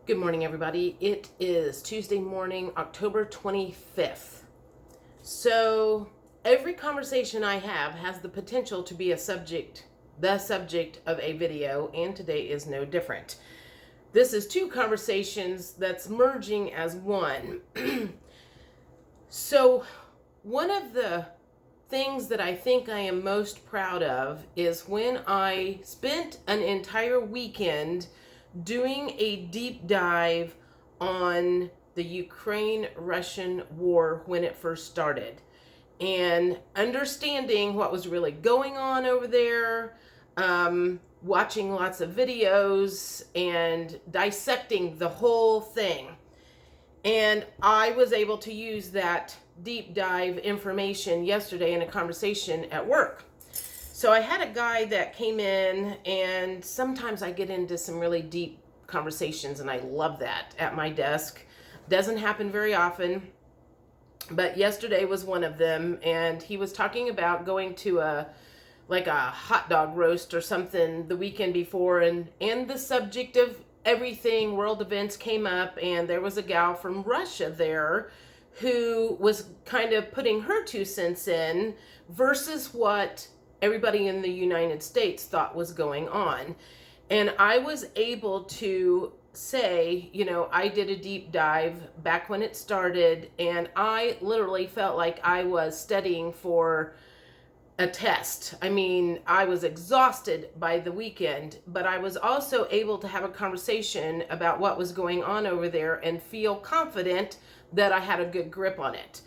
Good morning, everybody. It is Tuesday morning, October 25th. So every conversation I have has the potential to be the subject of a video, and today is no different. This is two conversations that's merging as one. So one of the things that I think I am most proud of is when I spent an entire weekend doing a deep dive on the Ukraine-Russian war when it first started and understanding what was really going on over there, watching lots of videos and dissecting the whole thing. And I was able to use that deep dive information yesterday in a conversation at work. So I had a guy that came in, and sometimes I get into some really deep conversations, and I love that at my desk. Doesn't happen very often, but yesterday was one of them, and he was talking about going to a hot dog roast or something the weekend before, and the subject of everything, world events, came up, and there was a gal from Russia there who was kind of putting her 2 cents in versus what everybody in the United States thought was going on. And I was able to say, I did a deep dive back when it started, and I literally felt like I was studying for a test. I mean, I was exhausted by the weekend, but I was also able to have a conversation about what was going on over there and feel confident that I had a good grip on it.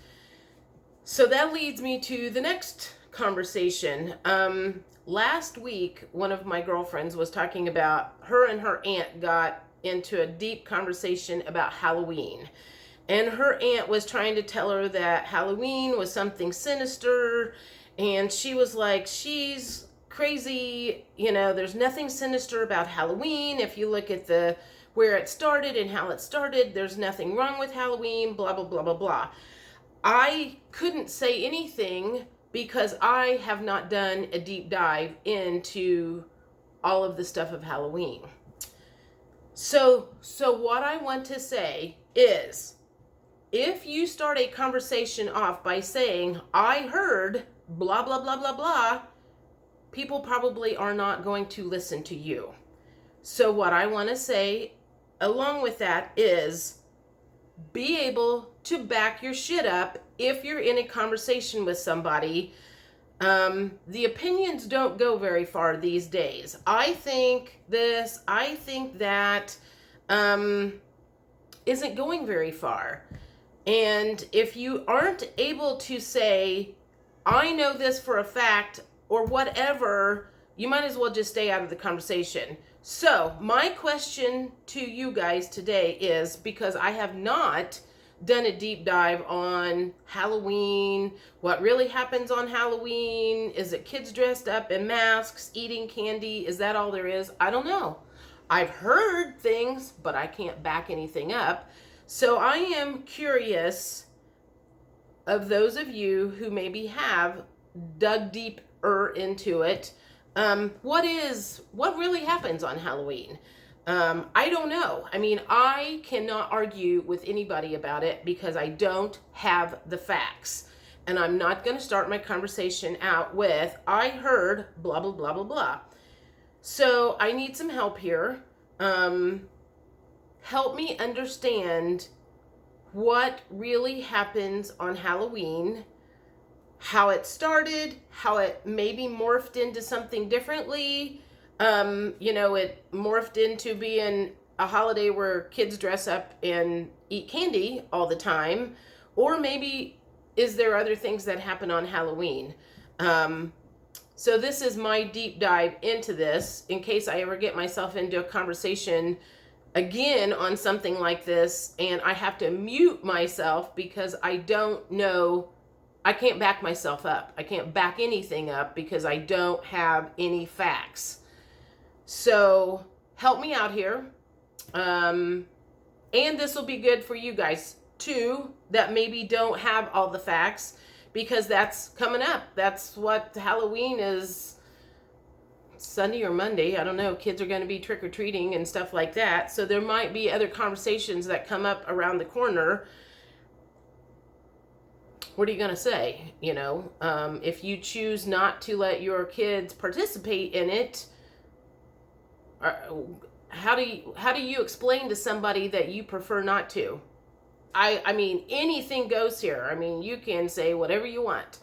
So that leads me to the next conversation. Last week, one of my girlfriends was talking about her and her aunt got into a deep conversation about Halloween. And her aunt was trying to tell her that Halloween was something sinister. And she was like, she's crazy. There's nothing sinister about Halloween. If you look at where it started and how it started, there's nothing wrong with Halloween, blah, blah, blah, blah, blah. I couldn't say anything because I have not done a deep dive into all of the stuff of Halloween. So what I want to say is, if you start a conversation off by saying, I heard blah, blah, blah, blah, blah, people probably are not going to listen to you. So what I want to say along with that is, be able to back your shit up if you're in a conversation with somebody. The opinions don't go very far these days. I think this, I think that, isn't going very far. And if you aren't able to say, I know this for a fact, or whatever, you might as well just stay out of the conversation. So my question to you guys today is, because I have not done a deep dive on Halloween, what really happens on Halloween, is it kids dressed up in masks, eating candy, is that all there is? I don't know. I've heard things, but I can't back anything up. So I am curious of those of you who maybe have dug deeper into it. What really happens on Halloween? I don't know. I mean, I cannot argue with anybody about it because I don't have the facts. And I'm not going to start my conversation out with, I heard blah, blah, blah, blah, blah. So I need some help here. Help me understand what really happens on Halloween, how it started, how it maybe morphed into something differently. It morphed into being a holiday where kids dress up and eat candy all the time. Or maybe is there other things that happen on Halloween? So this is my deep dive into this in case I ever get myself into a conversation again on something like this and I have to mute myself because I don't know. I can't back myself up. I can't back anything up because I don't have any facts. So help me out here. And this will be good for you guys too, that maybe don't have all the facts, because that's coming up. That's what Halloween is Sunday or Monday, I don't know, kids are going to be trick-or-treating and stuff like that. So there might be other conversations that come up around the corner. What are you going to say? You know, if you choose not to let your kids participate in it, how do you explain to somebody that you prefer not to? I mean, anything goes here. I mean, you can say whatever you want.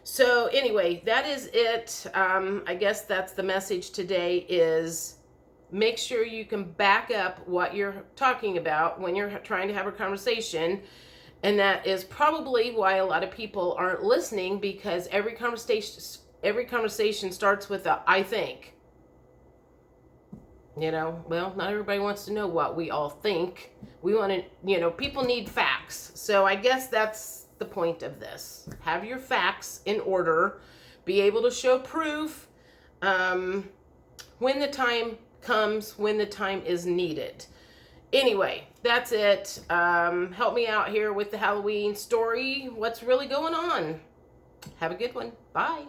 So anyway, that is it. I guess that's the message today, is make sure you can back up what you're talking about when you're trying to have a conversation. And that is probably why a lot of people aren't listening, because every conversation starts with a "I think." You know, well, not everybody wants to know what we all think. We want to, you know, people need facts. So I guess that's the point of this. Have your facts in order. Be able to show proof when the time comes, when the time is needed. Anyway, that's it. Help me out here with the Halloween story. What's really going on? Have a good one. Bye.